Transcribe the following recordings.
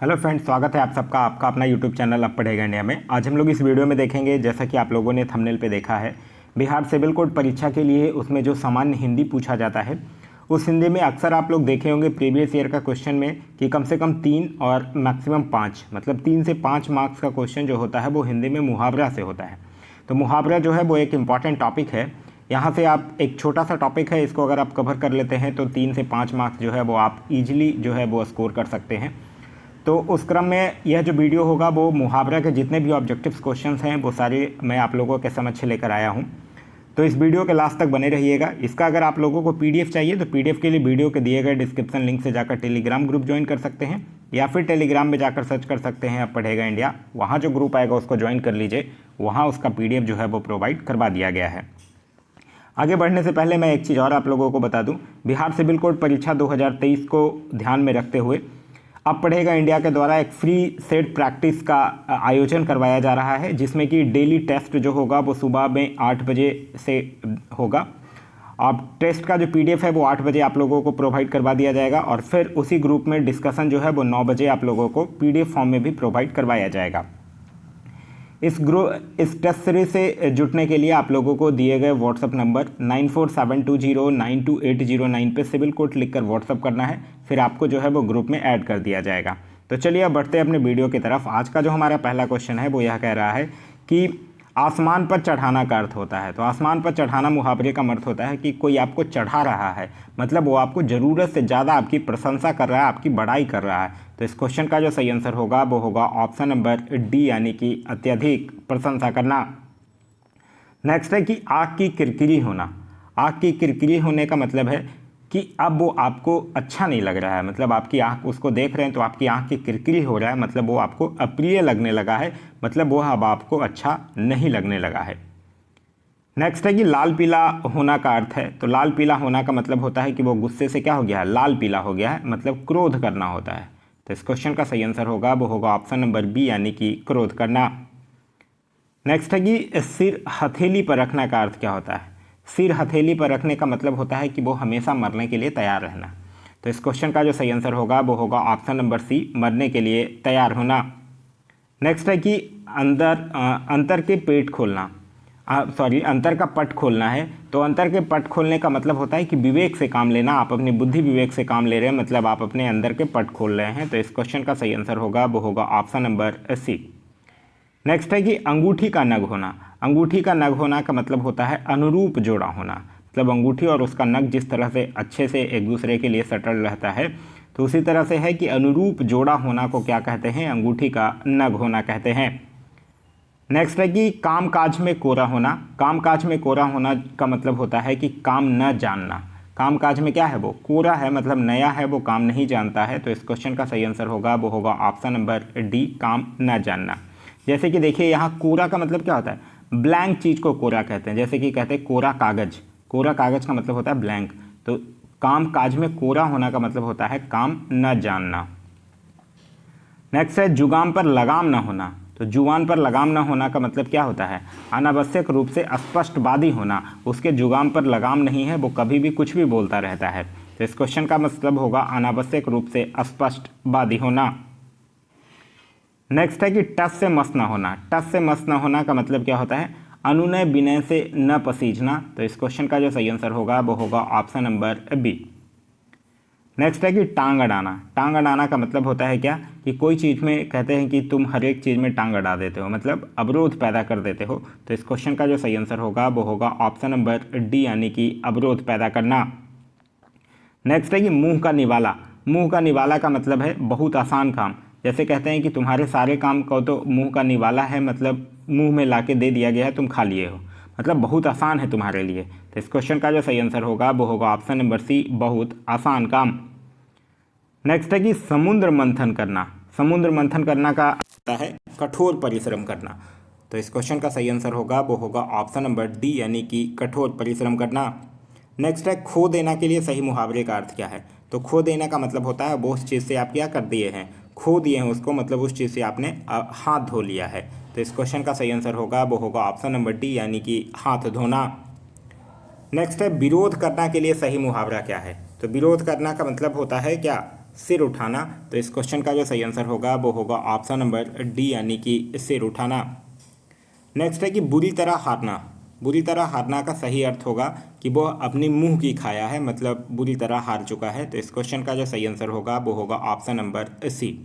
Hello friends, स्वागत है आप सबका आपका अपना यूट्यूब चैनल अब पढ़ेगा इंडिया में। आज हम लोग इस वीडियो में देखेंगे, जैसा कि आप लोगों ने थंबनेल पे देखा है, बिहार सिविल कोड परीक्षा के लिए उसमें जो सामान्य हिंदी पूछा जाता है उस हिंदी में अक्सर आप लोग देखे होंगे प्रीवियस ईयर का क्वेश्चन में कि कम से कम 3 और मैक्सिमम 5 मतलब 3 से 5 मार्क्स का क्वेश्चन जो होता है वो हिंदी में मुहावरा से होता है। तो मुहावरा जो है वो एक इम्पॉर्टेंट टॉपिक है। यहाँ से आप एक छोटा सा टॉपिक है, इसको अगर आप कवर कर लेते हैं तो 3 से 5 मार्क्स जो है वो आप ईजिली जो है वो स्कोर कर सकते हैं। तो उस क्रम में यह जो वीडियो होगा वो मुहावरा के जितने भी ऑब्जेक्टिव्स क्वेश्चंस हैं वो सारे मैं आप लोगों के समक्ष लेकर आया हूं। तो इस वीडियो के लास्ट तक बने रहिएगा। इसका अगर आप लोगों को पीडीएफ चाहिए तो पीडीएफ के लिए वीडियो के दिए गए डिस्क्रिप्शन लिंक से जाकर टेलीग्राम ग्रुप ज्वाइन कर सकते हैं, या फिर टेलीग्राम में जाकर सर्च कर सकते हैं अब पढ़ेगा इंडिया। वहाँ जो ग्रुप आएगा उसको ज्वाइन कर लीजिए, वहाँ उसका पीडीएफ जो है वो प्रोवाइड करवा दिया गया है। आगे बढ़ने से पहले मैं एक चीज़ और आप लोगों को बता दूं, बिहार सिविल कोड परीक्षा 2023 को ध्यान में रखते हुए अब पढ़ेगा इंडिया के द्वारा एक फ्री सेट प्रैक्टिस का आयोजन करवाया जा रहा है, जिसमें कि डेली टेस्ट जो होगा वो सुबह में 8 बजे से होगा। अब टेस्ट का जो पीडीएफ है वो 8 बजे आप लोगों को प्रोवाइड करवा दिया जाएगा, और फिर उसी ग्रुप में डिस्कशन जो है वो 9 बजे आप लोगों को पीडीएफ फॉर्म में भी प्रोवाइड करवाया जाएगा। इस टेस्ट सीरीज से जुड़ने के लिए आप लोगों को दिए गए व्हाट्सअप नंबर 9472092809 पे सिविल कोड लिखकर व्हाट्सअप करना है, फिर आपको जो है वो ग्रुप में ऐड कर दिया जाएगा। तो चलिए अब बढ़ते हैं अपने वीडियो की तरफ। आज का जो हमारा पहला क्वेश्चन है वो यह कह रहा है कि आसमान पर चढ़ाना का अर्थ होता है। तो आसमान पर चढ़ाना मुहावरे का अर्थ होता है कि कोई आपको चढ़ा रहा है, मतलब वो आपको ज़रूरत से ज़्यादा आपकी प्रशंसा कर रहा है, आपकी बड़ाई कर रहा है। तो इस क्वेश्चन का जो सही आंसर होगा वो होगा ऑप्शन नंबर डी, यानी कि अत्यधिक प्रशंसा करना। नेक्स्ट है कि आँख की किरकिरी होना। आँख की किरकिरी होने का मतलब है कि अब वो आपको अच्छा नहीं लग रहा है, मतलब आपकी आँख उसको देख रहे हैं तो आपकी आँख की किरकिरी हो रहा है, मतलब वो आपको अप्रिय लगने लगा है, मतलब वो अब आपको अच्छा नहीं लगने लगा है। नेक्स्ट है कि लाल पीला होना का अर्थ है। तो लाल पीला होना का मतलब होता है कि वो गुस्से से क्या हो गया है, लाल पीला हो गया है, मतलब क्रोध करना होता है। तो इस क्वेश्चन का सही आंसर होगा वो होगा ऑप्शन नंबर बी, यानी कि क्रोध करना। नेक्स्ट है कि सिर हथेली पर रखना का अर्थ क्या होता है। सिर हथेली पर रखने का मतलब होता है कि वो हमेशा मरने के लिए तैयार रहना। तो इस क्वेश्चन का जो सही आंसर होगा वो होगा ऑप्शन नंबर सी, मरने के लिए तैयार होना। नेक्स्ट है कि अंतर के पेट खोलना, अंतर का पट खोलना है। तो अंतर के पट खोलने का मतलब होता है कि विवेक से काम लेना, आप अपनी बुद्धि विवेक से काम ले रहे हैं, मतलब आप अपने अंदर के पट खोल रहे हैं। तो इस क्वेश्चन का सही आंसर होगा वो होगा ऑप्शन नंबर सी। नेक्स्ट है कि अंगूठी का नग होना। अंगूठी का नग होना का मतलब होता है अनुरूप जोड़ा होना, मतलब अंगूठी और उसका नग जिस तरह से अच्छे से एक दूसरे के लिए सटल रहता है, तो उसी तरह से है कि अनुरूप जोड़ा होना को क्या कहते हैं, अंगूठी का नग होना कहते हैं। नेक्स्ट है कि काम काज में कोरा होना। काम काज में कोरा होना का मतलब होता है कि काम न जानना। काम काज में क्या है, वो कोरा है, मतलब नया है, वो काम नहीं जानता है। तो इस क्वेश्चन का सही आंसर होगा वो होगा ऑप्शन नंबर डी, काम न जानना। जैसे कि देखिए यहाँ कोरा का मतलब क्या होता है, ब्लैंक चीज़ को कोरा कहते हैं। जैसे कि कहते हैं कोरा कागज, कोरा कागज का मतलब होता है ब्लैंक। तो काम काज में कोरा होना का मतलब होता है काम न जानना। नेक्स्ट है जुगाम पर लगाम न होना। तो जुबान पर लगाम न होना का मतलब क्या होता है, अनावश्यक रूप से स्पष्टवादी होना। उसके जुगाम पर लगाम नहीं है, वो कभी भी कुछ भी बोलता रहता है। तो इस क्वेश्चन का मतलब होगा अनावश्यक रूप से स्पष्टवादी होना। नेक्स्ट है कि टस से मस न होना। टस से मस न होना का मतलब क्या होता है, अनुनय विनय से न पसीजना। तो इस क्वेश्चन का जो सही आंसर होगा वो होगा ऑप्शन नंबर बी। नेक्स्ट है कि टांग अड़ाना। टांग अड़ाना का मतलब होता है क्या, कि कोई चीज़ में कहते हैं कि तुम हर एक चीज़ में टांग अड़ा देते हो, मतलब अवरोध पैदा कर देते हो। तो इस क्वेश्चन का जो सही आंसर होगा वो होगा ऑप्शन नंबर डी, यानी कि अवरोध पैदा करना। नेक्स्ट है कि मुंह का निवाला। मुंह का निवाला का मतलब है बहुत आसान काम। जैसे कहते हैं कि तुम्हारे सारे काम को तो मुंह का निवाला है, मतलब मुंह में लाके दे दिया गया है, तुम खा लिए हो, मतलब बहुत आसान है तुम्हारे लिए। तो इस क्वेश्चन का जो सही आंसर होगा वो होगा ऑप्शन नंबर सी, बहुत आसान काम। नेक्स्ट है कि समुद्र मंथन करना। समुद्र मंथन करना का होता है कठोर परिश्रम करना। तो इस क्वेश्चन का सही आंसर होगा वो होगा ऑप्शन नंबर डी, यानी कि कठोर परिश्रम करना। नेक्स्ट है खो देना के लिए सही मुहावरे का अर्थ क्या है। तो खो देना का मतलब होता है वो उस चीज़ से आप क्या कर दिए हैं, खो दिए हैं उसको, मतलब उस चीज़ से आपने हाथ धो लिया है। तो इस क्वेश्चन का सही आंसर होगा वो होगा ऑप्शन नंबर डी, यानी कि हाथ धोना। नेक्स्ट है विरोध करना के लिए सही मुहावरा क्या है। तो विरोध करना का मतलब होता है क्या, सिर उठाना। तो इस क्वेश्चन का जो सही आंसर होगा वो होगा ऑप्शन नंबर डी यानी कि सिर उठाना। नेक्स्ट है कि बुरी तरह हारना। बुरी तरह हारना का सही अर्थ होगा कि वो अपनी मुंह की खाया है, मतलब बुरी तरह हार चुका है। तो इस क्वेश्चन का जो सही आंसर होगा वो होगा ऑप्शन नंबर सी।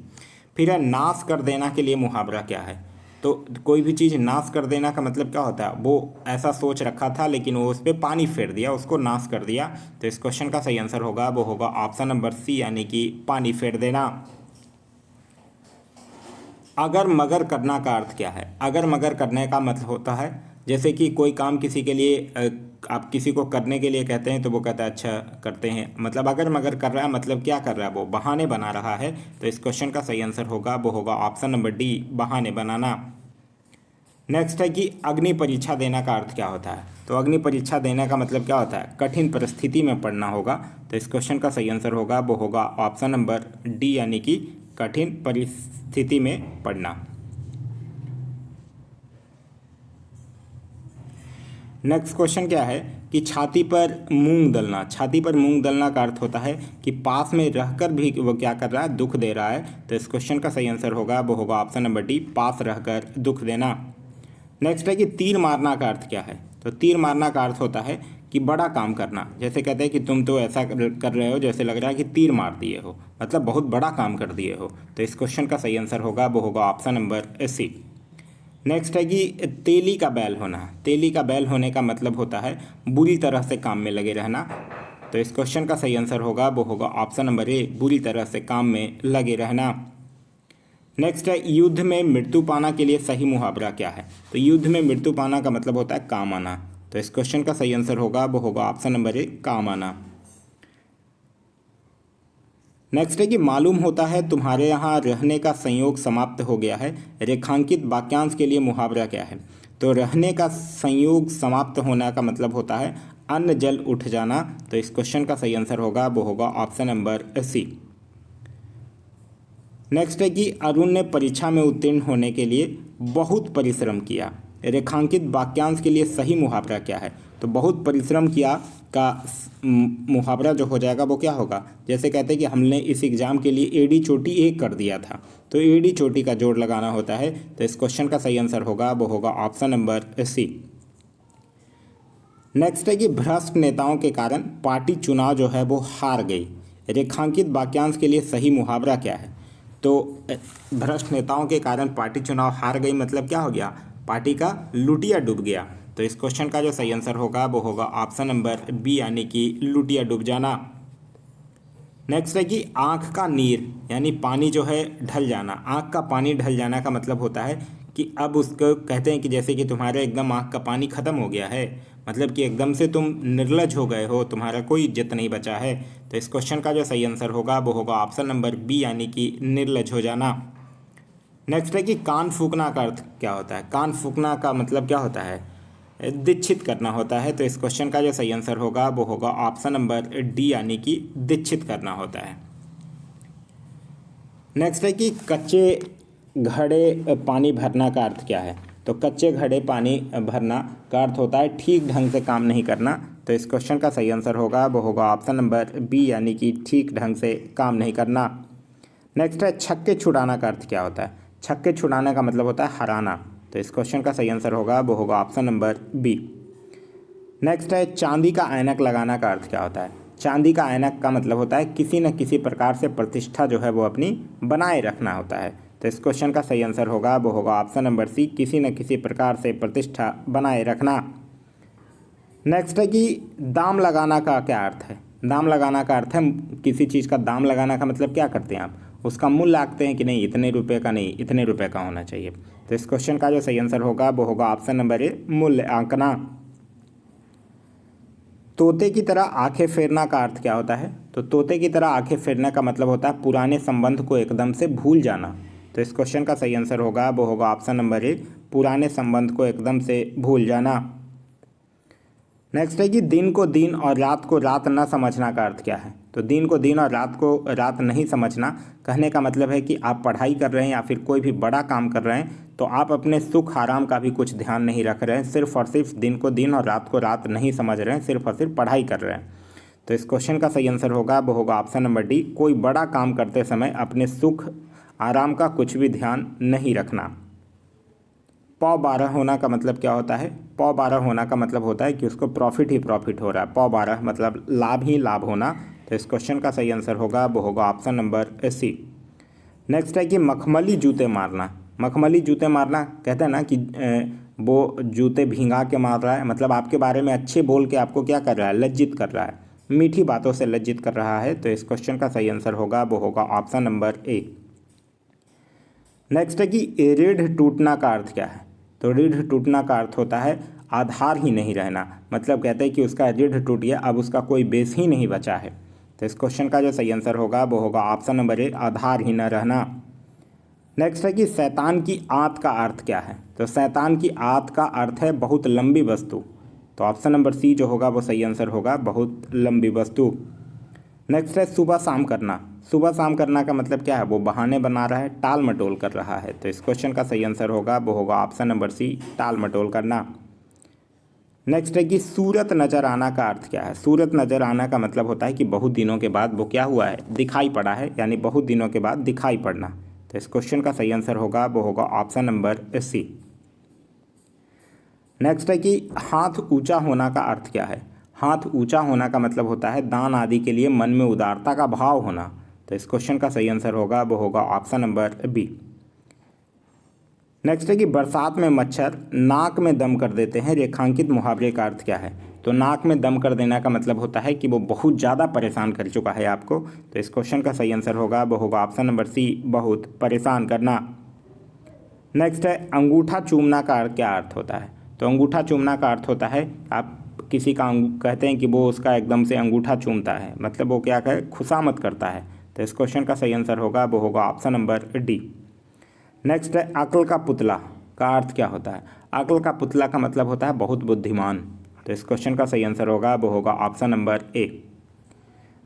फिर है नाश कर देना के लिए मुहावरा क्या है। तो कोई भी चीज़ नाश कर देना का मतलब क्या होता है, वो ऐसा सोच रखा था लेकिन वो उस पर पानी फेर दिया, उसको नाश कर दिया। तो इस क्वेश्चन का सही आंसर होगा वो होगा ऑप्शन नंबर सी यानी कि पानी फेर देना। अगर मगर करना का अर्थ क्या है। अगर मगर करने का मतलब होता है जैसे कि कोई काम किसी के लिए आप किसी को करने के लिए कहते हैं तो वो कहता है अच्छा करते हैं, मतलब अगर मगर कर रहा है मतलब क्या कर रहा है, वो बहाने बना रहा है। तो इस क्वेश्चन का सही आंसर होगा वो होगा ऑप्शन नंबर डी बहाने बनाना। नेक्स्ट है कि अग्नि परीक्षा देना का अर्थ क्या होता है। तो अग्नि परीक्षा देने का मतलब क्या होता है, कठिन परिस्थिति में पड़ना होगा। तो इस क्वेश्चन का सही आंसर होगा वो होगा ऑप्शन नंबर डी यानी कि कठिन परिस्थिति में पड़ना। नेक्स्ट क्वेश्चन क्या है कि छाती पर मूंग दलना। छाती पर मूंग दलना का अर्थ होता है कि पास में रहकर भी वो क्या कर रहा है, दुख दे रहा है। तो इस क्वेश्चन का सही आंसर होगा वो होगा ऑप्शन नंबर डी पास रहकर दुख देना। नेक्स्ट है कि तीर मारना का अर्थ क्या है। तो तीर मारना का अर्थ होता है कि बड़ा काम करना, जैसे कहते हैं कि तुम तो ऐसा कर रहे हो जैसे लग रहा है कि तीर मार दिए हो, मतलब बहुत बड़ा काम कर दिए हो। तो इस क्वेश्चन का सही आंसर होगा वो होगा ऑप्शन नंबर सी। नेक्स्ट है कि तेली का बैल होना। तेली का बैल होने का मतलब होता है बुरी तरह से काम में लगे रहना। तो इस क्वेश्चन का सही आंसर होगा वो होगा ऑप्शन नंबर ए बुरी तरह से काम में लगे रहना। नेक्स्ट है युद्ध में मृत्यु पाना के लिए सही मुहावरा क्या है। तो युद्ध में मृत्यु पाना का मतलब होता है काम आना। तो इस क्वेश्चन का सही आंसर होगा वो होगा ऑप्शन नंबर ए काम आना। नेक्स्ट है कि मालूम होता है तुम्हारे यहाँ रहने का संयोग समाप्त हो गया है। रेखांकित वाक्यांश के लिए मुहावरा क्या है। तो रहने का संयोग समाप्त होना का मतलब होता है अन्न जल उठ जाना। तो इस क्वेश्चन का सही आंसर होगा वो होगा ऑप्शन नंबर सी। नेक्स्ट है कि अरुण ने परीक्षा में उत्तीर्ण होने के लिए बहुत परिश्रम किया। रेखांकित वाक्यांश के लिए सही मुहावरा क्या है। तो बहुत परिश्रम किया का मुहावरा जो हो जाएगा वो क्या होगा, जैसे कहते हैं कि हमने इस एग्ज़ाम के लिए एडी चोटी एक कर दिया था। तो एडी चोटी का जोड़ लगाना होता है। तो इस क्वेश्चन का सही आंसर होगा वो होगा ऑप्शन नंबर सी। नेक्स्ट है कि भ्रष्ट नेताओं के कारण पार्टी चुनाव जो है वो हार गई। रेखांकित वाक्यांश के लिए सही मुहावरा क्या है। तो भ्रष्ट नेताओं के कारण पार्टी चुनाव हार गई मतलब क्या हो गया, पार्टी का लुटिया डूब गया। तो इस क्वेश्चन का जो सही आंसर होगा वो होगा ऑप्शन नंबर बी यानी कि लुटिया डूब जाना। नेक्स्ट है कि आँख का नीर यानी पानी जो है ढल जाना। आँख का पानी ढल जाना का मतलब होता है कि अब उसको कहते हैं कि जैसे कि तुम्हारे एकदम आँख का पानी ख़त्म हो गया है, मतलब कि एकदम से तुम निर्लज हो गए हो, तुम्हारा कोई इज्जत नहीं बचा है। तो इस क्वेश्चन का जो सही आंसर होगा वो होगा ऑप्शन नंबर बी यानी कि निर्लज हो जाना। नेक्स्ट है कि कान फूकना का अर्थ क्या होता है। कान फूकना का मतलब क्या होता है, दीक्षित करना होता है। तो इस क्वेश्चन का जो सही आंसर होगा वो होगा ऑप्शन नंबर डी यानी कि दीक्षित करना होता है। नेक्स्ट है कि कच्चे घड़े पानी भरना का अर्थ क्या है। तो कच्चे घड़े पानी भरना का अर्थ होता है ठीक ढंग से काम नहीं करना। तो इस क्वेश्चन का सही आंसर होगा वो होगा ऑप्शन नंबर बी यानी कि ठीक ढंग से काम नहीं करना। नेक्स्ट है छक्के छुड़ाना का अर्थ क्या होता है। छक्के छुड़ाने का मतलब होता है हराना। तो इस क्वेश्चन का सही आंसर होगा वो होगा ऑप्शन नंबर बी। नेक्स्ट है चांदी का ऐनक लगाना का अर्थ क्या होता है। चांदी का ऐनक का मतलब होता है किसी न किसी प्रकार से प्रतिष्ठा जो है वो अपनी बनाए रखना होता है। तो इस क्वेश्चन का सही आंसर होगा वो होगा ऑप्शन नंबर सी किसी न किसी प्रकार से प्रतिष्ठा बनाए रखना। नेक्स्ट है कि दाम लगाना का क्या अर्थ है। दाम लगाना का अर्थ है किसी चीज़ का दाम लगाना का मतलब क्या करते हैं आप, उसका मूल्य आंकते हैं कि नहीं इतने रुपए का नहीं इतने रुपए का होना चाहिए। तो इस क्वेश्चन का जो सही आंसर होगा वो होगा ऑप्शन नंबर ए मूल्य आंकना। तोते की तरह आंखें फेरना का अर्थ क्या होता है। तो तोते की तरह आंखें फेरने का मतलब होता है पुराने संबंध को एकदम से भूल जाना। तो इस क्वेश्चन का सही आंसर होगा वो होगा ऑप्शन नंबर ए पुराने संबंध को एकदम से भूल जाना। नेक्स्ट है कि दिन को दिन और रात को रात न समझना का अर्थ क्या है। तो दिन को दिन और रात को रात नहीं समझना कहने का मतलब है कि आप पढ़ाई कर रहे हैं या फिर कोई भी बड़ा काम कर रहे हैं तो आप अपने सुख आराम का भी कुछ ध्यान नहीं रख रहे हैं, सिर्फ और सिर्फ दिन को दिन और रात को रात नहीं समझ रहे हैं, सिर्फ और सिर्फ पढ़ाई कर रहे हैं। तो इस क्वेश्चन का सही आंसर होगा वो होगा ऑप्शन नंबर डी, कोई बड़ा काम करते समय अपने सुख आराम का कुछ भी ध्यान नहीं रखना। पौ 12 होना का मतलब क्या होता है? पौ 12 होना का मतलब होता है कि उसको प्रॉफिट ही प्रॉफिट हो रहा है। पौ 12 मतलब लाभ ही लाभ होना। तो इस क्वेश्चन का सही आंसर होगा वो होगा ऑप्शन नंबर सी। नेक्स्ट है कि मखमली जूते मारना। मखमली जूते मारना कहते हैं ना कि वो जूते भींगा के मार रहा है, मतलब आपके बारे में अच्छे बोल के आपको क्या कर रहा है? लज्जित कर रहा है, मीठी बातों से लज्जित कर रहा है। तो इस क्वेश्चन का सही आंसर होगा वो होगा ऑप्शन नंबर ए। नेक्स्ट है कि रीढ़ टूटना का अर्थ क्या है? तो रीढ़ टूटना का अर्थ होता है आधार ही नहीं रहना, मतलब कहते हैं कि उसका रीढ़ टूट गया, अब उसका कोई बेस ही नहीं बचा है। तो इस क्वेश्चन का जो सही आंसर होगा वो होगा ऑप्शन नंबर ए, आधार ही न रहना। नेक्स्ट है कि शैतान की आंत का अर्थ क्या है? तो शैतान की आंत का अर्थ है बहुत लंबी वस्तु। तो ऑप्शन नंबर सी जो होगा वो सही आंसर होगा, बहुत लंबी वस्तु। नेक्स्ट है सुबह शाम करना। सुबह शाम करना का मतलब क्या है? वो बहाने बना रहा है, टाल मटोल कर रहा है। तो इस क्वेश्चन का सही आंसर होगा वो होगा ऑप्शन नंबर सी, टाल मटोल करना। नेक्स्ट है कि सूरत नज़र आना का अर्थ क्या है? सूरत नज़र आना का मतलब होता है कि बहुत दिनों के बाद वो क्या हुआ है? दिखाई पड़ा है, यानी बहुत दिनों के बाद दिखाई पड़ना। तो इस क्वेश्चन का सही आंसर होगा वो होगा ऑप्शन नंबर सी। नेक्स्ट है कि हाथ ऊंचा होना का अर्थ क्या है? हाथ ऊंचा होना का मतलब होता है दान आदि के लिए मन में उदारता का भाव होना। तो इस क्वेश्चन का सही आंसर होगा वो होगा ऑप्शन नंबर बी। नेक्स्ट है कि बरसात में मच्छर नाक में दम कर देते हैं, रेखांकित मुहावरे का अर्थ क्या है? तो नाक में दम कर देना का मतलब होता है कि वो बहुत ज़्यादा परेशान कर चुका है आपको। तो इस क्वेश्चन का सही आंसर होगा वो होगा ऑप्शन नंबर सी, बहुत परेशान करना। नेक्स्ट है अंगूठा चूमना का क्या अर्थ होता है? तो अंगूठा चूमना का अर्थ होता है आप किसी का कहते हैं कि वो उसका एकदम से अंगूठा चूमता है, मतलब वो क्या कहे, खुशामद करता है। तो इस क्वेश्चन का सही आंसर होगा वो होगा ऑप्शन नंबर डी। नेक्स्ट है अक्ल का पुतला का अर्थ क्या होता है? अक्ल का पुतला का मतलब होता है बहुत बुद्धिमान। तो इस क्वेश्चन का सही आंसर होगा वो होगा ऑप्शन नंबर ए।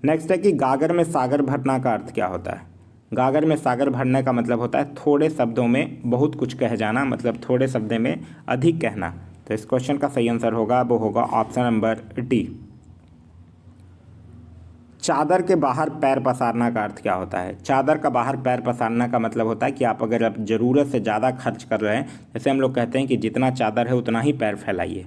नेक्स्ट है कि गागर में सागर भरना का अर्थ क्या होता है? गागर में सागर भरने का मतलब होता है थोड़े शब्दों में बहुत कुछ कह जाना, मतलब थोड़े शब्द में अधिक कहना। तो इस क्वेश्चन का सही आंसर होगा वो होगा ऑप्शन नंबर डी। चादर के बाहर पैर पसारना का अर्थ क्या होता है? चादर का बाहर पैर पसारना का मतलब होता है कि आप अगर आप ज़रूरत से ज़्यादा खर्च कर रहे हैं, जैसे हम लोग कहते हैं कि जितना चादर है उतना ही पैर फैलाइए,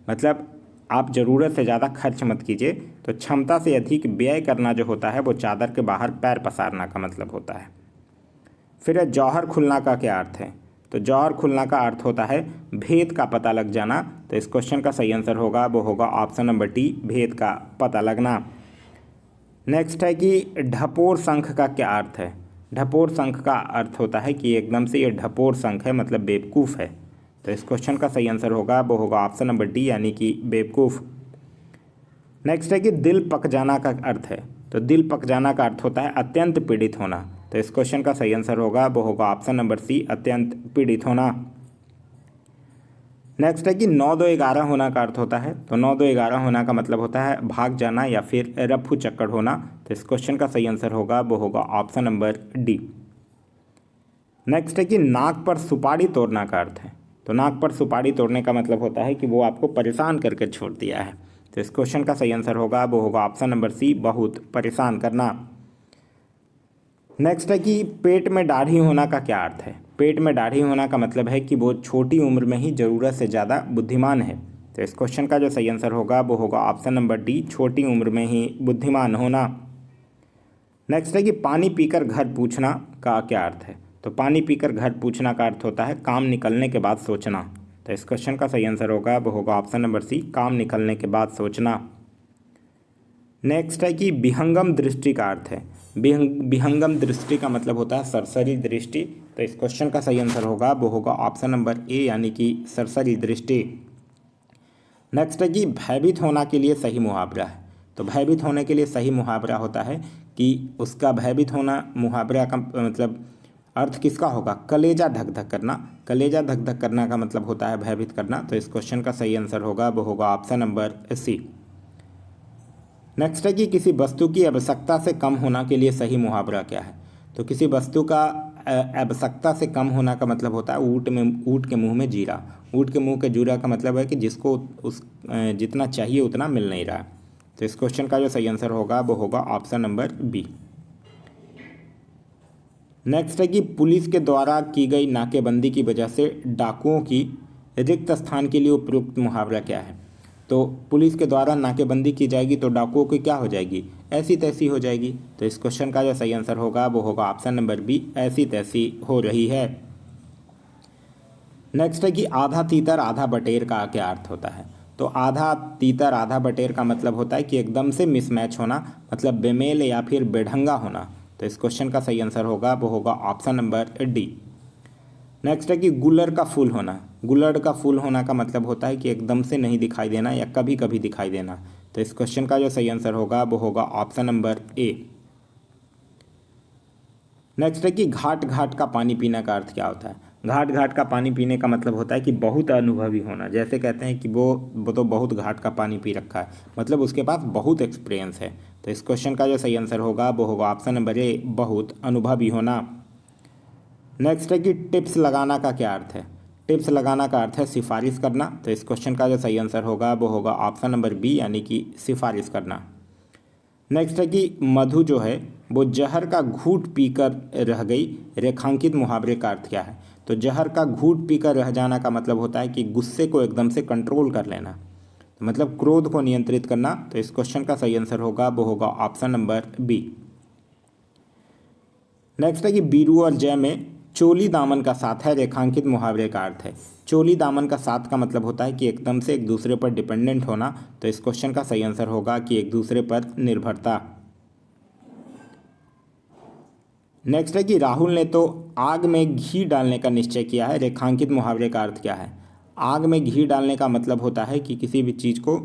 मतलब आप ज़रूरत से ज़्यादा खर्च मत कीजिए। तो क्षमता से अधिक व्यय करना जो होता है वो चादर के बाहर पैर पसारना का मतलब होता है। फिर है जौहर खुलना का क्या अर्थ है? तो जौहर खुलना का अर्थ होता है भेद का पता लग जाना। तो इस क्वेश्चन का सही आंसर होगा वो होगा ऑप्शन नंबर डी, भेद का पता लगना। नेक्स्ट है कि ढपोर शंख का क्या अर्थ है? ढपोर शंख का अर्थ होता है कि एकदम से ये ढपोर शंख है, मतलब बेवकूफ़ है। तो इस क्वेश्चन का सही आंसर होगा वो होगा ऑप्शन नंबर डी, यानी कि बेवकूफ़। नेक्स्ट है कि दिल पक जाना का अर्थ है। तो दिल पक जाना का अर्थ होता है अत्यंत पीड़ित होना। तो इस क्वेश्चन का सही आंसर होगा वो होगा ऑप्शन नंबर सी, अत्यंत पीड़ित होना। नेक्स्ट है कि 9-2-11 होना का अर्थ होता है। तो 9-2-11 होना का मतलब होता है भाग जाना या फिर रफू चक्कर होना। तो इस क्वेश्चन का सही आंसर होगा वो होगा ऑप्शन नंबर डी। नेक्स्ट है कि नाक पर सुपारी तोड़ना का अर्थ है। तो नाक पर सुपारी तोड़ने का मतलब होता है कि वो आपको परेशान करके छोड़ दिया है। तो इस क्वेश्चन का सही आंसर होगा वो होगा ऑप्शन नंबर सी, बहुत परेशान करना। नेक्स्ट है कि पेट में दाढ़ी होना का क्या अर्थ है? पेट में दाढ़ी होना का मतलब है कि वो छोटी उम्र में ही ज़रूरत से ज़्यादा बुद्धिमान है। तो इस क्वेश्चन का जो सही आंसर होगा वो होगा ऑप्शन नंबर डी, छोटी उम्र में ही बुद्धिमान होना। नेक्स्ट है कि पानी पीकर घर पूछना का क्या अर्थ है? तो पानी पीकर घर पूछना का अर्थ होता है काम निकलने के बाद सोचना। तो इस क्वेश्चन का सही आंसर होगा वो होगा ऑप्शन नंबर सी, काम निकलने के बाद सोचना। नेक्स्ट है कि विहंगम दृष्टि का अर्थ है। विहंगम दृष्टि का मतलब होता है सरसरी दृष्टि। तो इस क्वेश्चन का सही आंसर होगा वो होगा ऑप्शन नंबर ए, यानी कि सरसरी दृष्टि। नेक्स्ट है कि भयभीत होना के लिए सही मुहावरा है। तो भयभीत होने के लिए सही मुहावरा होता है कि उसका भयभीत होना मुहावरा का मतलब अर्थ किसका होगा? कलेजा धक धक करना। कलेजा धक धक करना का मतलब होता है भयभीत करना। तो इस क्वेश्चन का सही आंसर होगा वो होगा ऑप्शन नंबर सी। नेक्स्ट है कि किसी वस्तु की आवश्यकता से कम होना के लिए सही मुहावरा क्या है? तो किसी वस्तु का आवश्यकता से कम होना का मतलब होता है ऊँट के मुंह में जीरा। ऊँट के मुंह के जीरा का मतलब है कि जिसको उस जितना चाहिए उतना मिल नहीं रहा। तो इस क्वेश्चन का जो सही आंसर होगा वो होगा ऑप्शन नंबर बी। नेक्स्ट है कि पुलिस के द्वारा की गई नाकेबंदी की वजह से डाकुओं की रिक्त स्थान के लिए उपयुक्त मुहावरा क्या है। तो पुलिस के द्वारा नाकेबंदी की जाएगी तो डाकुओं की क्या हो जाएगी, ऐसी तैसी हो जाएगी। तो इस क्वेश्चन का जो सही आंसर होगा वो होगा ऑप्शन नंबर बी, ऐसी तैसी हो रही है। नेक्स्ट है कि आधा तीतर आधा बटेर का क्या अर्थ होता है। तो आधा तीतर आधा बटेर का मतलब होता है कि एकदम से मिसमैच होना, मतलब बेमेल या फिर बेढंगा होना। तो इस क्वेश्चन का सही आंसर होगा वो होगा ऑप्शन नंबर डी। नेक्स्ट है कि गुलर का फूल होना। गुलर का फूल होना का मतलब होता है कि एकदम से नहीं दिखाई देना या कभी कभी दिखाई देना। तो इस क्वेश्चन का जो सही आंसर होगा वो होगा ऑप्शन नंबर ए। नेक्स्ट है कि घाट घाट का पानी पीने का अर्थ क्या होता है। घाट घाट का पानी पीने का मतलब होता है कि बहुत अनुभवी होना, जैसे कहते हैं कि वो तो बहुत घाट का पानी पी रखा है, मतलब उसके पास बहुत एक्सपीरियंस है। तो इस क्वेश्चन का जो सही आंसर होगा वो होगा ऑप्शन नंबर ए, बहुत अनुभवी होना। नेक्स्ट है कि टिप्स लगाना का क्या अर्थ है। टिप्स लगाना का अर्थ है सिफारिश करना। तो इस क्वेश्चन का जो सही आंसर होगा वो होगा ऑप्शन नंबर बी, यानी कि सिफारिश करना। नेक्स्ट है कि मधु जो है वो जहर का घूंट पीकर रह गई, रेखांकित मुहावरे का अर्थ क्या है। तो जहर का घूंट पीकर रह जाना का मतलब होता है कि गुस्से को एकदम से कंट्रोल कर लेना, मतलब क्रोध को नियंत्रित करना। तो इस क्वेश्चन का सही आंसर होगा वो होगा ऑप्शन नंबर बी। नेक्स्ट है कि बीरू और जय में चोली दामन का साथ है, रेखांकित मुहावरे का अर्थ है। चोली दामन का साथ का मतलब होता है कि एकदम से एक दूसरे पर डिपेंडेंट होना। तो इस क्वेश्चन का सही आंसर होगा कि एक दूसरे पर निर्भरता। नेक्स्ट है कि राहुल ने तो आग में घी डालने का निश्चय किया है, रेखांकित मुहावरे का अर्थ क्या है। आग में घी डालने का मतलब होता है कि किसी भी चीज़ को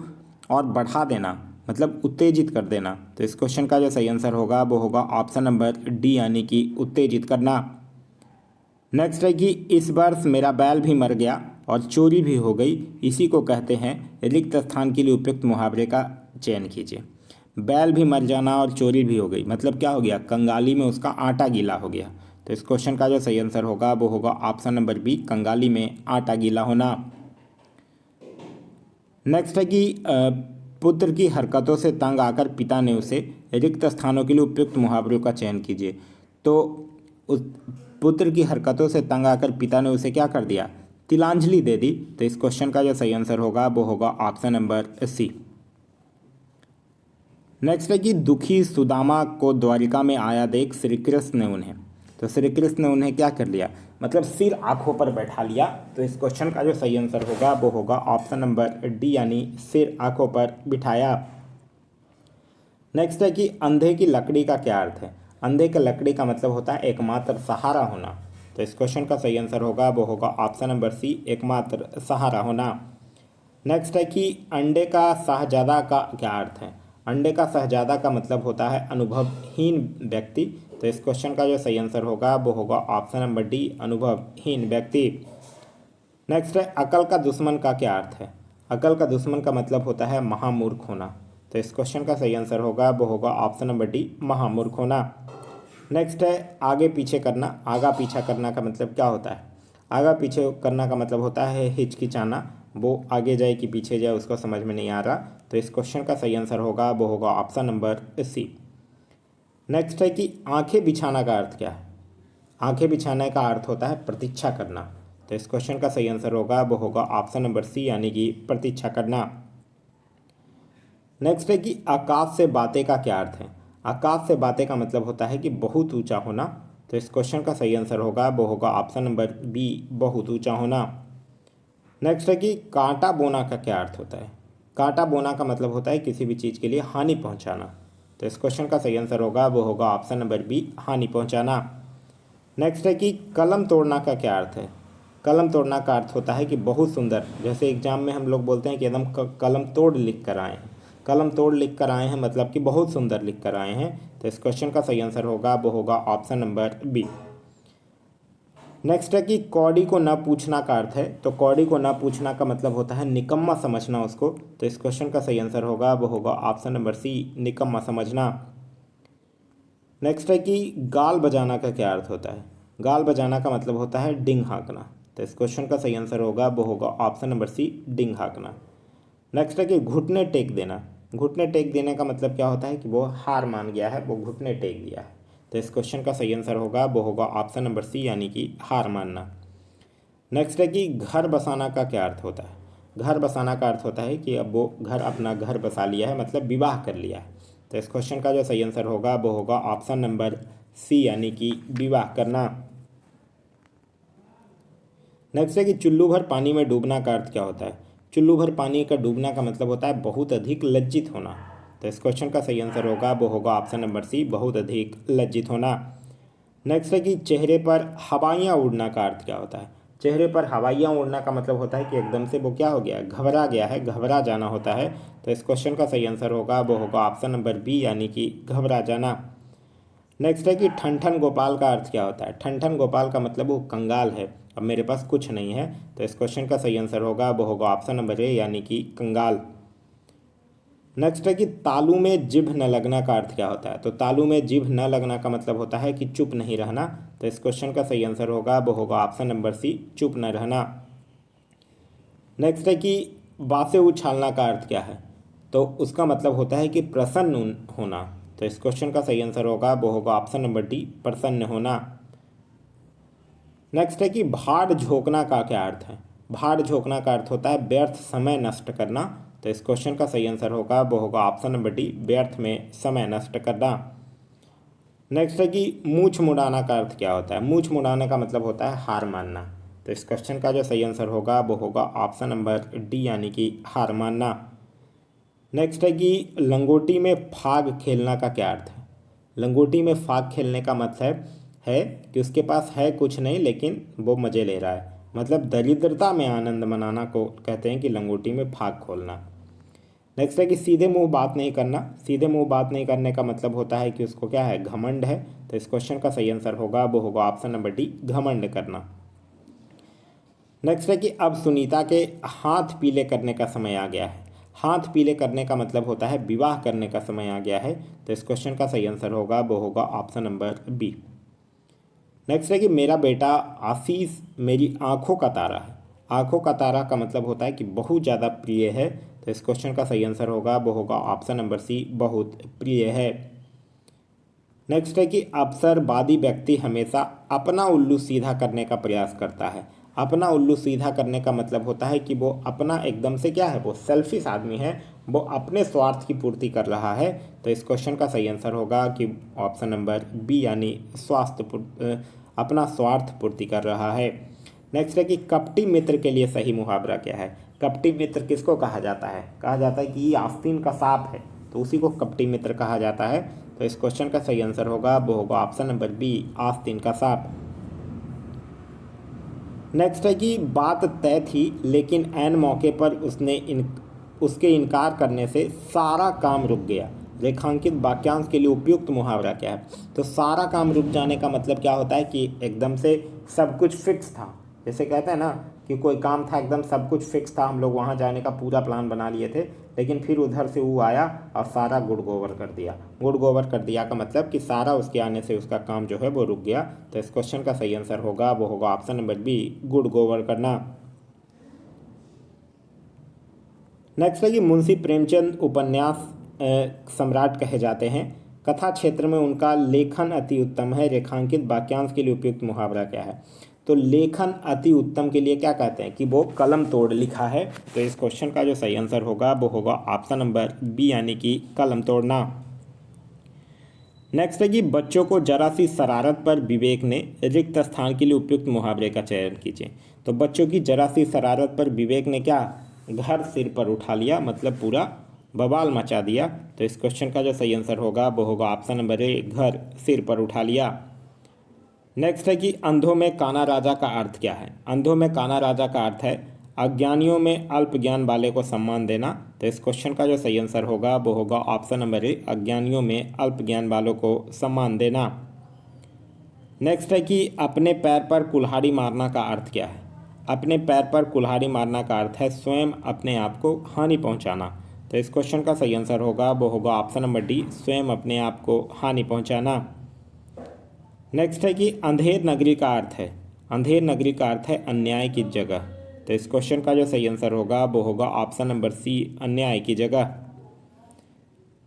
और बढ़ा देना, मतलब उत्तेजित कर देना। तो इस क्वेश्चन का जो सही आंसर होगा वो होगा ऑप्शन नंबर डी, यानी कि उत्तेजित करना। नेक्स्ट है कि इस वर्ष मेरा बैल भी मर गया और चोरी भी हो गई, इसी को कहते हैं, रिक्त स्थान के लिए उपयुक्त मुहावरे का चयन कीजिए। बैल भी मर जाना और चोरी भी हो गई, मतलब क्या हो गया, कंगाली में उसका आटा गीला हो गया। तो इस क्वेश्चन का जो सही आंसर होगा वो होगा ऑप्शन नंबर बी, कंगाली में आटा गीला होना। नेक्स्ट है कि पुत्र की हरकतों से तंग आकर पिता ने उसे, रिक्त स्थानों के लिए उपयुक्त मुहावरों का चयन कीजिए। तो उस पुत्र की हरकतों से तंग आकर पिता ने उसे क्या कर दिया, तिलांजलि दे दी। तो इस क्वेश्चन का जो सही आंसर होगा वो होगा ऑप्शन नंबर सी। नेक्स्ट है कि दुखी सुदामा को द्वारिका में आया देख श्री कृष्ण ने उन्हें, तो श्री कृष्ण ने उन्हें क्या कर लिया, मतलब सिर आंखों पर बैठा लिया। तो इस क्वेश्चन का जो सही आंसर होगा वो होगा ऑप्शन नंबर डी, यानी सिर आंखों पर बिठाया। नेक्स्ट है कि अंधे की लकड़ी का क्या अर्थ है। अंधे की लकड़ी का मतलब होता है एकमात्र सहारा होना। तो इस क्वेश्चन का सही आंसर होगा वो होगा ऑप्शन नंबर सी, एकमात्र सहारा होना। नेक्स्ट है कि अंडे का शाहजादा का क्या अर्थ है। अंडे का शहजादा का मतलब होता है अनुभवहीन व्यक्ति। तो इस क्वेश्चन का जो सही आंसर होगा वो होगा ऑप्शन नंबर डी, अनुभवहीन व्यक्ति। नेक्स्ट है अकल का दुश्मन का क्या अर्थ है। अकल का दुश्मन का मतलब होता है महामूर्ख होना। तो इस क्वेश्चन का सही आंसर होगा वो होगा ऑप्शन नंबर डी, महामूर्ख होना। नेक्स्ट है आगे पीछे करना। आगा पीछा करना का मतलब क्या होता है। आगा पीछे करना का मतलब होता है हिचकिचाना, वो आगे जाए कि पीछे जाए उसको समझ में नहीं आ रहा। तो इस क्वेश्चन का सही आंसर होगा वो होगा ऑप्शन नंबर सी। नेक्स्ट है कि आंखें बिछाना का अर्थ क्या है। आंखें बिछाने का अर्थ होता है प्रतीक्षा करना। तो इस क्वेश्चन का सही आंसर होगा वो होगा ऑप्शन नंबर सी, यानी कि प्रतीक्षा करना। नेक्स्ट है कि आकाश से बातें का क्या अर्थ है। आकाश से बातें का मतलब होता है कि बहुत ऊंचा होना। तो इस क्वेश्चन का सही आंसर होगा वो होगा ऑप्शन नंबर बी, बहुत ऊंचा होना। नेक्स्ट है कि कांटा बोना का क्या अर्थ होता है। कांटा बोना का मतलब होता है किसी भी चीज़ के लिए हानि पहुंचाना। तो इस क्वेश्चन का सही आंसर होगा वो होगा ऑप्शन नंबर बी, हानि पहुंचाना। नेक्स्ट है कि कलम तोड़ना का क्या अर्थ है। कलम तोड़ना का अर्थ होता है कि बहुत सुंदर, जैसे एग्जाम में हम लोग बोलते हैं कि एकदम कलम तोड़ लिख कर आए हैं। कलम तोड़ लिख कर आए हैं मतलब कि बहुत सुंदर लिख कर आए हैं। तो इस क्वेश्चन का सही आंसर होगा वो होगा ऑप्शन नंबर बी। नेक्स्ट है कि कौड़ी को न पूछना का अर्थ है। तो कौड़ी को न पूछना का मतलब होता है निकम्मा समझना उसको। तो इस क्वेश्चन का सही आंसर होगा वो होगा ऑप्शन नंबर सी, निकम्मा समझना। नेक्स्ट है कि गाल बजाना का क्या अर्थ होता है। गाल बजाना का मतलब होता है डिंग हाँकना। तो इस क्वेश्चन का सही आंसर होगा वो होगा ऑप्शन नंबर सी, डिंग हाँकना। नेक्स्ट है कि घुटने टेक देना। घुटने टेक देने का मतलब क्या होता है कि वो हार मान गया है, वो घुटने टेक दिया है। तो इस क्वेश्चन का सही आंसर होगा वो होगा ऑप्शन नंबर सी, यानी कि हार मानना। नेक्स्ट है कि घर बसाना का क्या अर्थ होता है। घर बसाना का अर्थ होता है कि अब वो अपना घर बसा लिया है, मतलब विवाह कर लिया है। तो इस क्वेश्चन का जो सही आंसर होगा वो होगा ऑप्शन नंबर सी, यानी कि विवाह करना। नेक्स्ट है कि चुल्लू भर पानी में डूबना का अर्थ क्या होता है। चुल्लू भर पानी का डूबना का मतलब होता है बहुत अधिक लज्जित होना। तो इस क्वेश्चन का सही आंसर होगा वो होगा ऑप्शन नंबर सी, बहुत अधिक लज्जित होना। नेक्स्ट है कि चेहरे पर हवाइयाँ उड़ना का अर्थ क्या होता है। चेहरे पर हवाइयाँ उड़ना का मतलब होता है कि एकदम से वो क्या हो गया, घबरा गया है, घबरा जाना होता है। तो इस क्वेश्चन का सही आंसर होगा वो होगा ऑप्शन नंबर बी, यानी कि घबरा जाना। नेक्स्ट है कि ठन ठन गोपाल का अर्थ क्या होता है। ठन ठन गोपाल का मतलब वो कंगाल है, अब मेरे पास कुछ नहीं है। तो इस क्वेश्चन का सही आंसर होगा वो होगा ऑप्शन नंबर ए, यानी कि कंगाल। नेक्स्ट है कि तालू में जिभ न लगना का अर्थ क्या होता है। तो तालू में जिभ न लगना का मतलब होता है कि चुप नहीं रहना। तो इस क्वेश्चन का सही आंसर होगा वो होगा ऑप्शन नंबर सी, चुप न रहना। नेक्स्ट है कि बासे उछालना का अर्थ क्या है। तो उसका मतलब होता है कि प्रसन्न होना। तो इस क्वेश्चन का सही आंसर होगा वो होगा ऑप्शन नंबर डी, प्रसन्न होना। नेक्स्ट है कि भाड़ झोंकना का क्या अर्थ है। भाड़ झोंकना का अर्थ होता है व्यर्थ समय नष्ट करना। तो इस क्वेश्चन का सही आंसर होगा वो होगा ऑप्शन नंबर डी, व्यर्थ में समय नष्ट करना। नेक्स्ट है कि मूछ मुड़ाना का अर्थ क्या होता है। मूछ मुड़ाने का मतलब होता है हार मानना। तो इस क्वेश्चन का जो सही आंसर होगा वो होगा ऑप्शन नंबर डी, यानी कि हार मानना। नेक्स्ट है कि लंगोटी में फाग खेलना का क्या अर्थ है। लंगोटी में फाग खेलने का मतलब है कि उसके पास है कुछ नहीं, लेकिन वो मज़े ले रहा है, मतलब दरिद्रता में आनंद मनाना को कहते हैं कि लंगोटी में फाग खोलना। नेक्स्ट है कि सीधे मुंह बात नहीं करना। सीधे मुंह बात नहीं करने का मतलब होता है कि उसको क्या है, घमंड है। तो इस क्वेश्चन का सही आंसर होगा वो होगा ऑप्शन नंबर डी, घमंड करना। नेक्स्ट है कि अब सुनीता के हाथ पीले करने का समय आ गया है। हाथ पीले करने का मतलब होता है विवाह करने का समय आ गया है। तो इस क्वेश्चन का सही आंसर होगा वो होगा ऑप्शन नंबर बी। नेक्स्ट है कि मेरा बेटा आशीष मेरी आंखों का तारा है। आंखों का तारा का मतलब होता है कि बहुत ज़्यादा प्रिय है। तो इस क्वेश्चन का सही आंसर होगा वो होगा ऑप्शन नंबर सी, बहुत प्रिय है। नेक्स्ट है कि अवसरवादी व्यक्ति हमेशा अपना उल्लू सीधा करने का प्रयास करता है। अपना उल्लू सीधा करने का मतलब होता है कि वो अपना एकदम से क्या है, वो सेल्फिश आदमी है, वो अपने स्वार्थ की पूर्ति कर रहा है। तो इस क्वेश्चन का सही आंसर होगा कि ऑप्शन नंबर बी, यानी अपना स्वार्थ पूर्ति कर रहा है। नेक्स्ट है कि कपटी मित्र के लिए सही मुहावरा क्या है। कपटी मित्र किसको कहा जाता है। कहा जाता है कि ये आस्तीन का सांप है, तो उसी को कपटी मित्र कहा जाता है। तो इस क्वेश्चन का सही आंसर होगा वो होगा ऑप्शन नंबर बी, आस्तीन का सांप। नेक्स्ट है कि बात तय थी लेकिन ऐन मौके पर उसके इनकार करने से सारा काम रुक गया। रेखांकित वाक्यांश के लिए उपयुक्त मुहावरा क्या है। तो सारा काम रुक जाने का मतलब क्या होता है कि एकदम से सब कुछ फिक्स था। जैसे कहते हैं ना कि कोई काम था, एकदम सब कुछ फिक्स था, हम लोग वहाँ जाने का पूरा प्लान बना लिए थे, लेकिन फिर उधर से वो आया और सारा गुड़ गोबर कर दिया। गुड़ गोबर कर दिया का मतलब कि सारा उसके आने से उसका काम जो है वो रुक गया। तो इस क्वेश्चन का सही आंसर होगा वो होगा ऑप्शन नंबर बी, गुड़ गोबर करना। नेक्स्ट है कि मुंशी प्रेमचंद उपन्यास सम्राट कहे जाते हैं। कथा क्षेत्र में उनका लेखन अति उत्तम है। रेखांकित वाक्यांश के लिए उपयुक्त मुहावरा क्या है। तो लेखन अति उत्तम के लिए क्या कहते हैं कि वो कलम तोड़ लिखा है। तो इस क्वेश्चन का जो सही आंसर होगा वो होगा ऑप्शन नंबर बी, यानी कि कलम तोड़ना। नेक्स्ट है कि बच्चों को जरा सी शरारत पर विवेक ने रिक्त स्थान के लिए उपयुक्त मुहावरे का चयन कीजिए। तो बच्चों की जरा सी शरारत पर विवेक ने क्या, घर सिर पर उठा लिया, मतलब पूरा बवाल मचा दिया। तो इस क्वेश्चन का जो सही आंसर होगा वो होगा ऑप्शन नंबर ए, घर सिर पर उठा लिया। नेक्स्ट है कि अंधों में काना राजा का अर्थ क्या है। अंधों में काना राजा का अर्थ है अज्ञानियों में अल्प ज्ञान वाले को सम्मान देना। तो इस क्वेश्चन का जो सही आंसर होगा वो होगा ऑप्शन नंबर ए, अज्ञानियों में अल्प ज्ञान वालों को सम्मान देना। नेक्स्ट है कि अपने पैर पर कुल्हाड़ी मारना का अर्थ क्या है। अपने पैर पर कुल्हाड़ी मारना का अर्थ है स्वयं अपने आप को हानि पहुंचाना। तो इस क्वेश्चन का सही आंसर होगा वो होगा ऑप्शन नंबर डी, स्वयं अपने आप को हानि पहुंचाना। नेक्स्ट है कि अंधेर नगरी का अर्थ है, अंधेर नगरी का अर्थ है अन्याय की जगह। तो इस क्वेश्चन का जो सही आंसर होगा वो होगा ऑप्शन नंबर सी, अन्याय की जगह।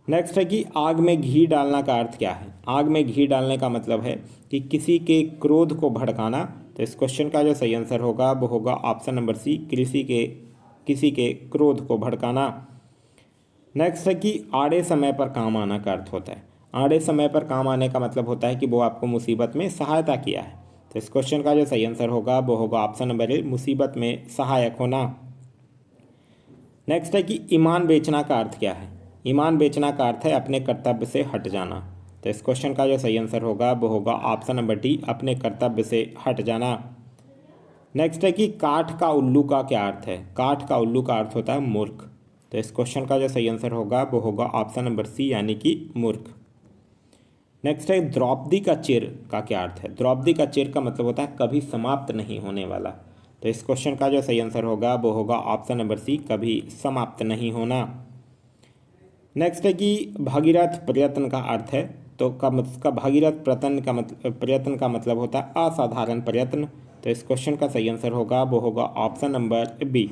नेक्स्ट है कि आग में घी डालना का अर्थ क्या है। आग में घी डालने का मतलब है कि किसी के क्रोध को भड़काना। तो इस क्वेश्चन का जो सही आंसर होगा वो होगा ऑप्शन नंबर सी, किसी के क्रोध को भड़काना। नेक्स्ट है कि आड़े समय पर काम आना का अर्थ होता है। आड़े समय पर काम आने का मतलब होता है कि वो आपको मुसीबत में सहायता किया है। तो इस क्वेश्चन का जो सही आंसर होगा वो होगा ऑप्शन नंबर ए, मुसीबत में सहायक होना। नेक्स्ट है कि ईमान बेचना का अर्थ क्या है। ईमान बेचना का अर्थ है अपने कर्तव्य से हट जाना। तो इस क्वेश्चन का जो सही आंसर होगा वो होगा ऑप्शन नंबर डी, अपने कर्तव्य से हट जाना। नेक्स्ट है कि काठ का उल्लू का क्या अर्थ है। काठ का उल्लू का अर्थ होता है मूर्ख। तो इस क्वेश्चन का जो सही आंसर होगा वो होगा ऑप्शन नंबर सी, यानी कि मूर्ख। नेक्स्ट है द्रौपदी का चिर का क्या अर्थ है। द्रौपदी का चिर का मतलब होता है कभी समाप्त नहीं होने वाला। तो इस क्वेश्चन का जो सही आंसर होगा वो होगा ऑप्शन नंबर सी, कभी समाप्त नहीं होना। नेक्स्ट है कि भगीरथ प्रयत्न का अर्थ है। तो का भगीरथ प्रयत्न का मतलब होता है असाधारण प्रयत्न। तो इस क्वेश्चन का सही आंसर होगा वो होगा option number B.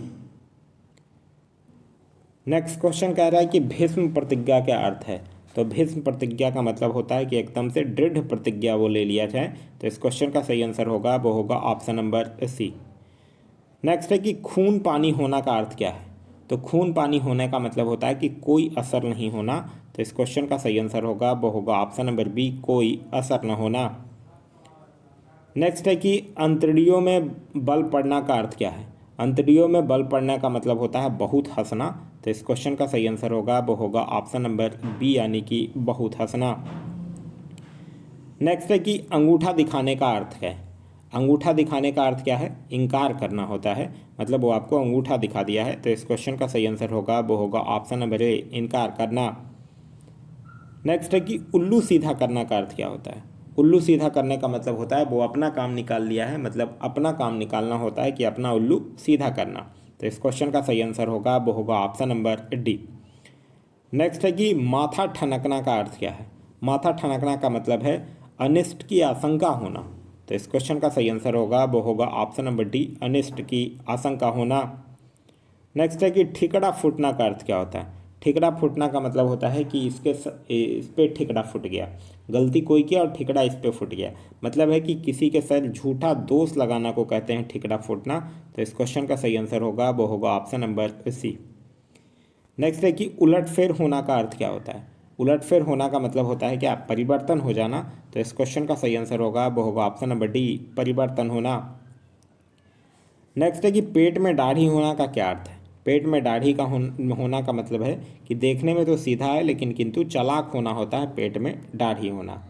Next question कह रहा है कि भीष्म प्रतिज्ञा क्या अर्थ है। तो भीष्म प्रतिज्ञा का मतलब होता है कि एकदम से दृढ़ प्रतिज्ञा वो ले लिया जाए। तो इस क्वेश्चन का सही आंसर होगा वो होगा ऑप्शन नंबर सी। नेक्स्ट है कि खून पानी होना का अर्थ क्या है। तो खून पानी होने का मतलब होता है कि कोई असर नहीं होना। तो इस क्वेश्चन का सही आंसर होगा वो होगा ऑप्शन नंबर बी, कोई असर न होना। नेक्स्ट है कि अंतड़ियों में बल पड़ना का अर्थ क्या है। अंतड़ियों में बल पड़ने का मतलब होता है बहुत हंसना। तो इस क्वेश्चन का सही आंसर होगा वो होगा ऑप्शन नंबर बी, यानी कि बहुत हंसना। नेक्स्ट है कि अंगूठा दिखाने का अर्थ क्या है। अंगूठा दिखाने का अर्थ क्या है, इनकार करना होता है। मतलब वो आपको अंगूठा दिखा दिया है। तो इस क्वेश्चन का सही आंसर होगा वो होगा ऑप्शन नंबर ए, इनकार करना। नेक्स्ट है कि उल्लू सीधा करना का अर्थ क्या होता है। उल्लू सीधा करने का मतलब होता है वो अपना काम निकाल लिया है। मतलब अपना काम निकालना होता है कि अपना उल्लू सीधा करना। तो इस क्वेश्चन का सही आंसर होगा वो होगा ऑप्शन नंबर डी। नेक्स्ट है कि माथा ठनकना का अर्थ क्या है। माथा ठनकना का मतलब है अनिष्ट की आशंका होना। तो इस क्वेश्चन का सही आंसर होगा वो होगा ऑप्शन नंबर डी, अनिष्ट की आशंका होना। नेक्स्ट है कि ठिकड़ा फूटना का अर्थ क्या होता है। ठिकड़ा फूटना का मतलब होता है कि इस पे ठिकड़ा फूट गया, गलती कोई किया और ठिकड़ा इस पे फूट गया। मतलब है कि किसी के सर झूठा दोष लगाना को कहते हैं ठिकड़ा फूटना। तो इस क्वेश्चन का सही आंसर होगा वो होगा ऑप्शन नंबर सी। नेक्स्ट है कि उलटफेर होना का अर्थ क्या होता है। उलटफेर होना का मतलब होता है क्या, परिवर्तन हो जाना। तो इस क्वेश्चन का सही आंसर होगा वो होगा ऑप्शन नंबर डी, परिवर्तन होना। नेक्स्ट है कि पेट में दाढ़ी होना का क्या अर्थ है। पेट में दाढ़ी का होना का मतलब है कि देखने में तो सीधा है लेकिन किंतु चालाक होना होता है पेट में दाढ़ी होना।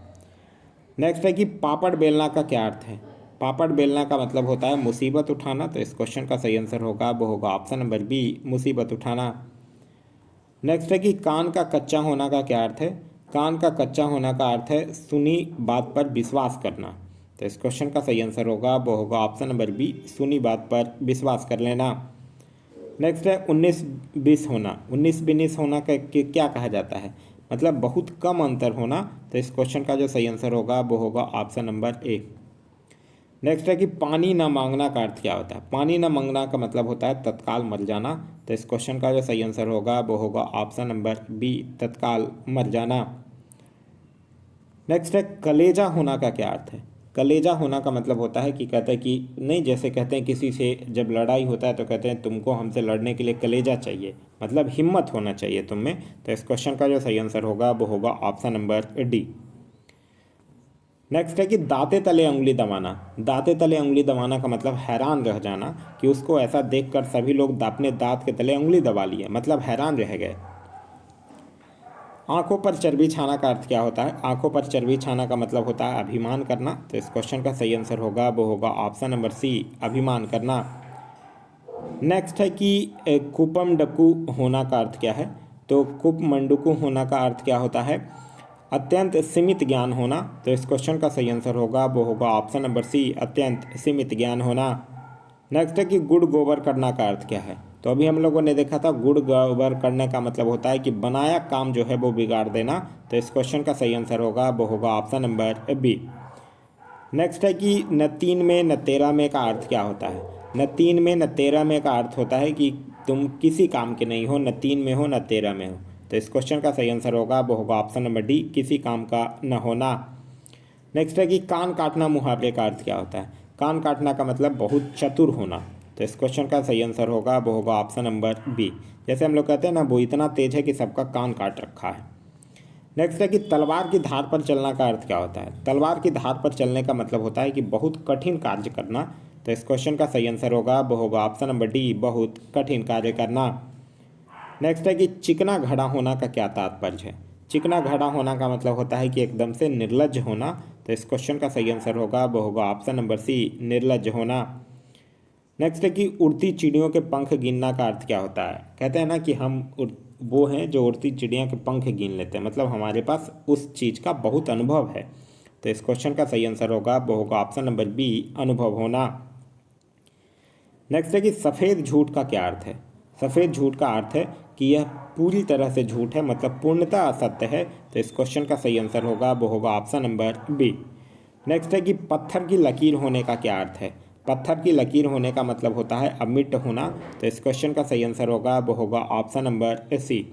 नेक्स्ट है कि पापड़ बेलना का क्या अर्थ है। पापड़ बेलना का मतलब होता है मुसीबत उठाना। तो इस क्वेश्चन का सही आंसर होगा वो होगा ऑप्शन नंबर बी, मुसीबत उठाना। नेक्स्ट है कि कान का कच्चा होना का क्या अर्थ है। कान का कच्चा होना का अर्थ है सुनी बात पर विश्वास करना। तो इस क्वेश्चन का सही आंसर होगा वो होगा ऑप्शन नंबर बी, सुनी बात पर विश्वास कर लेना। नेक्स्ट है 19-20 होना। 19-20 होना का क्या कहा जाता है, मतलब बहुत कम अंतर होना। तो इस क्वेश्चन का जो सही आंसर होगा वो होगा ऑप्शन नंबर ए। नेक्स्ट है कि पानी न मांगना का अर्थ क्या होता है। पानी न मांगना का मतलब होता है तत्काल मर जाना। तो इस क्वेश्चन का जो सही आंसर होगा वो होगा ऑप्शन नंबर बी, तत्काल मर जाना। नेक्स्ट है कलेजा होना का क्या अर्थ है। कलेजा होना का मतलब होता है कि कहते हैं कि नहीं, जैसे कहते हैं किसी से जब लड़ाई होता है तो कहते हैं तुमको हमसे लड़ने के लिए कलेजा चाहिए, मतलब हिम्मत होना चाहिए तुम में। तो इस क्वेश्चन का जो सही आंसर होगा वो होगा ऑप्शन नंबर डी। नेक्स्ट है कि दांते तले उंगली दबाना। दांते तले उंगली दबाना का मतलब हैरान रह जाना, कि उसको ऐसा देखकर सभी लोग अपने दांत के तले उंगली दबा लिए, मतलब हैरान रह गए। आंखों पर चर्बी छाना का अर्थ क्या होता है। आंखों पर चर्बी छाना का मतलब होता है अभिमान करना। तो इस क्वेश्चन का सही आंसर होगा वो होगा ऑप्शन नंबर सी, अभिमान करना। नेक्स्ट है कि कुपम डक्कू होना का अर्थ क्या है। तो कुप मंडुकू होना का अर्थ क्या होता है, अत्यंत सीमित ज्ञान होना। तो इस क्वेश्चन का सही आंसर होगा वो होगा ऑप्शन नंबर सी, अत्यंत सीमित ज्ञान होना। नेक्स्ट है कि गुड़ गोबर करना का अर्थ क्या है। तो अभी हम लोगों ने देखा था गुड़ गोबर करने का मतलब होता है कि बनाया काम जो है वो बिगाड़ देना। तो इस क्वेश्चन का सही आंसर होगा वो होगा ऑप्शन नंबर बी। नेक्स्ट है कि न तीन में न तेरह में का अर्थ क्या होता है। न तीन में न तेरह में का अर्थ होता है कि तुम किसी काम के नहीं हो, न तीन में हो न तेरह में हो। तो इस क्वेश्चन का सही आंसर होगा वो होगा ऑप्शन नंबर डी, किसी काम का न होना। नेक्स्ट है कि कान काटना मुहावरे का अर्थ क्या होता है। कान काटना का मतलब बहुत चतुर होना, तो इस क्वेश्चन का सही आंसर होगा वो होगा ऑप्शन नंबर बी। जैसे हम लोग कहते हैं ना, वो इतना तेज है कि सबका कान काट रखा है। नेक्स्ट है कि तलवार की धार पर चलना का अर्थ क्या होता है। तलवार की धार पर चलने का मतलब होता है कि बहुत कठिन कार्य करना, तो इस क्वेश्चन का सही आंसर होगा वो होगा ऑप्शन नंबर डी, बहुत कठिन कार्य करना। नेक्स्ट है कि चिकना घड़ा होना का क्या तात्पर्य है। चिकना घड़ा होना का मतलब होता है कि एकदम से निर्लज्ज होना, तो इस क्वेश्चन का सही आंसर होगा वो होगा ऑप्शन नंबर सी, निर्लज्ज होना। नेक्स्ट है कि उड़ती चिड़ियों के पंख गिनना का अर्थ क्या होता है। कहते हैं ना कि हम वो हैं जो उड़ती चिड़िया के पंख गिन लेते हैं, मतलब हमारे पास उस चीज़ का बहुत अनुभव है, तो इस क्वेश्चन का सही आंसर होगा वो होगा ऑप्शन नंबर बी, अनुभव होना। नेक्स्ट है कि सफ़ेद झूठ का क्या अर्थ है। सफ़ेद झूठ का अर्थ है कि यह पूरी तरह से झूठ है, मतलब पूर्णतः असत्य है, तो इस क्वेश्चन का सही आंसर होगा वो होगा ऑप्शन नंबर बी। नेक्स्ट है कि पत्थर की लकीर होने का क्या अर्थ है। पत्थर की लकीर होने का मतलब होता है अमिट होना, तो इस क्वेश्चन का सही आंसर होगा वो होगा ऑप्शन नंबर सी।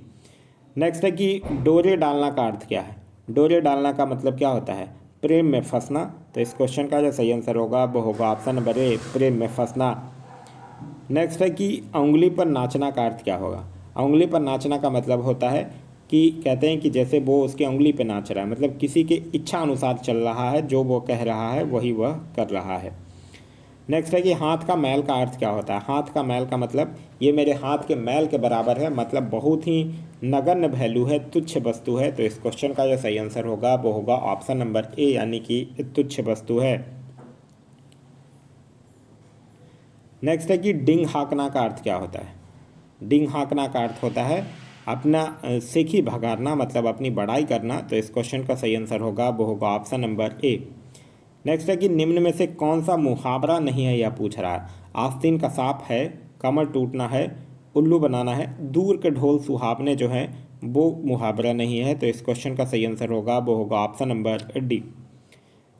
नेक्स्ट है कि डोरे डालना का अर्थ क्या है। डोरे डालना का मतलब क्या होता है, प्रेम में फंसना, तो इस क्वेश्चन का जो सही आंसर होगा वो होगा ऑप्शन नंबर ए, प्रेम में फंसना। नेक्स्ट है कि उंगली पर नाचना का अर्थ क्या होगा। उंगली पर नाचना का मतलब होता है कि कहते हैं कि जैसे वो उसकी उंगली पे नाच रहा है, मतलब किसी के इच्छा अनुसार चल रहा है, जो वो कह रहा है वही वह कर रहा है। नेक्स्ट है कि हाथ का मैल का अर्थ क्या होता है। हाथ का मैल का मतलब ये मेरे हाथ के मैल के बराबर है, मतलब बहुत ही नगण्य वैल्यू है, तुच्छ वस्तु है, तो इस क्वेश्चन का जो सही आंसर होगा वो होगा ऑप्शन नंबर ए, यानी कि तुच्छ वस्तु है। नेक्स्ट है कि डिंग हाँकना का अर्थ क्या होता है। डिंग हाँकना का अर्थ होता है अपना सेखी भगाना, मतलब अपनी बड़ाई करना, तो इस क्वेश्चन का सही आंसर होगा वो होगा ऑप्शन नंबर ए। नेक्स्ट है कि निम्न में से कौन सा मुहावरा नहीं है, यह पूछ रहा है। आस्तीन का सांप है, कमर टूटना है, उल्लू बनाना है, दूर के ढोल सुहावने जो है वो मुहावरा नहीं है, तो इस क्वेश्चन का सही आंसर होगा वो होगा ऑप्शन नंबर डी।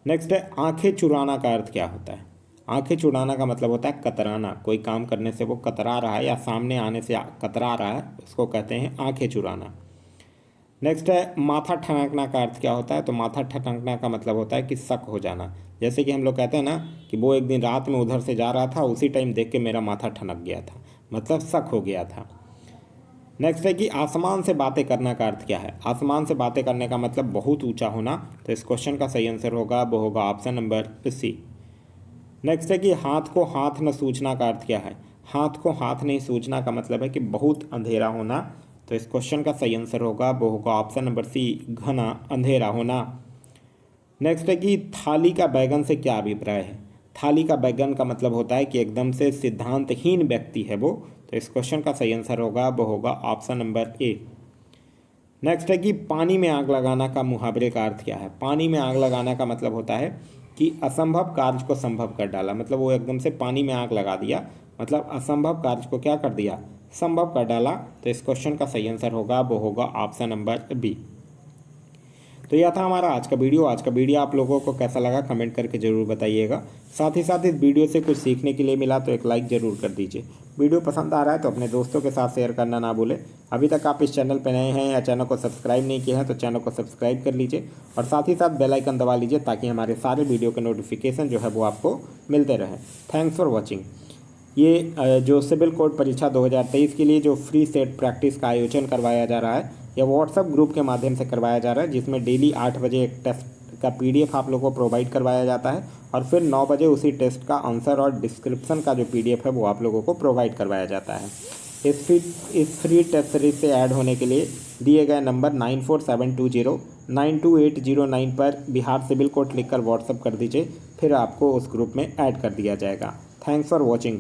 नेक्स्ट है आंखें चुराना का अर्थ क्या होता है। आंखें चुराना का मतलब होता है कतराना, कोई काम करने से वो कतरा रहा है या सामने आने से कतरा रहा है, उसको कहते हैं आंखें चुराना। नेक्स्ट है माथा ठनकना का अर्थ क्या होता है। तो माथा ठनकना का मतलब होता है कि शक हो जाना, जैसे कि हम लोग कहते हैं ना कि वो एक दिन रात में उधर से जा रहा था, उसी टाइम देख के मेरा माथा ठनक गया था, मतलब शक हो गया था। नेक्स्ट है कि आसमान से बातें करना का अर्थ क्या है। आसमान से बातें करने का मतलब बहुत ऊंचा होना, तो इस क्वेश्चन का सही आंसर होगा वो होगा ऑप्शन नंबर सी। नेक्स्ट है कि हाथ को हाथ न सूझना का अर्थ क्या है। हाथ को हाथ नहीं सूझना का मतलब है कि बहुत अंधेरा होना, तो इस क्वेश्चन का सही आंसर होगा वो होगा ऑप्शन नंबर सी, घना अंधेरा होना। नेक्स्ट है कि थाली का बैगन से क्या अभिप्राय है। थाली का बैगन का मतलब होता है कि एकदम से सिद्धांतहीन व्यक्ति है वो, तो इस क्वेश्चन का सही आंसर होगा वो होगा ऑप्शन नंबर ए। नेक्स्ट है कि पानी में आग लगाना का मुहावरे का अर्थ क्या है। पानी में आग लगाना का मतलब होता है कि असंभव कार्य को संभव कर डाला, मतलब वो एकदम से पानी में आग लगा दिया, मतलब असंभव कार्य को क्या कर दिया, संभव कर डाला, तो इस क्वेश्चन का सही आंसर होगा वो होगा ऑप्शन नंबर बी। तो यह था हमारा आज का वीडियो। आज का वीडियो आप लोगों को कैसा लगा कमेंट करके ज़रूर बताइएगा। साथ ही साथ इस वीडियो से कुछ सीखने के लिए मिला तो एक लाइक ज़रूर कर दीजिए। वीडियो पसंद आ रहा है तो अपने दोस्तों के साथ शेयर करना ना भूलें। अभी तक आप इस चैनल पर नए हैं या चैनल को सब्सक्राइब नहीं किया है तो चैनल को सब्सक्राइब कर लीजिए और साथ ही साथ बेल आइकन दबा लीजिए ताकि हमारे सारे वीडियो के नोटिफिकेशन जो है वो आपको मिलते रहें। Thanks for watching. ये जो सिविल कोड परीक्षा 2023 के लिए जो फ्री सेट प्रैक्टिस का आयोजन करवाया जा रहा है, यह व्हाट्सएप ग्रुप के माध्यम से करवाया जा रहा है, जिसमें डेली 8 बजे एक टेस्ट का PDF आप लोगों को प्रोवाइड करवाया जाता है और फिर 9 बजे उसी टेस्ट का आंसर और डिस्क्रिप्शन का जो PDF है वो आप लोगों को प्रोवाइड करवाया जाता है। इस फ्री टेस्ट सीरीज से ऐड होने के लिए दिए गए नंबर 9472092809 पर बिहार सिविल कोड लिखकर व्हाट्सएप कर दीजिए, फिर आपको उस ग्रुप में ऐड कर दिया जाएगा। Thanks for watching.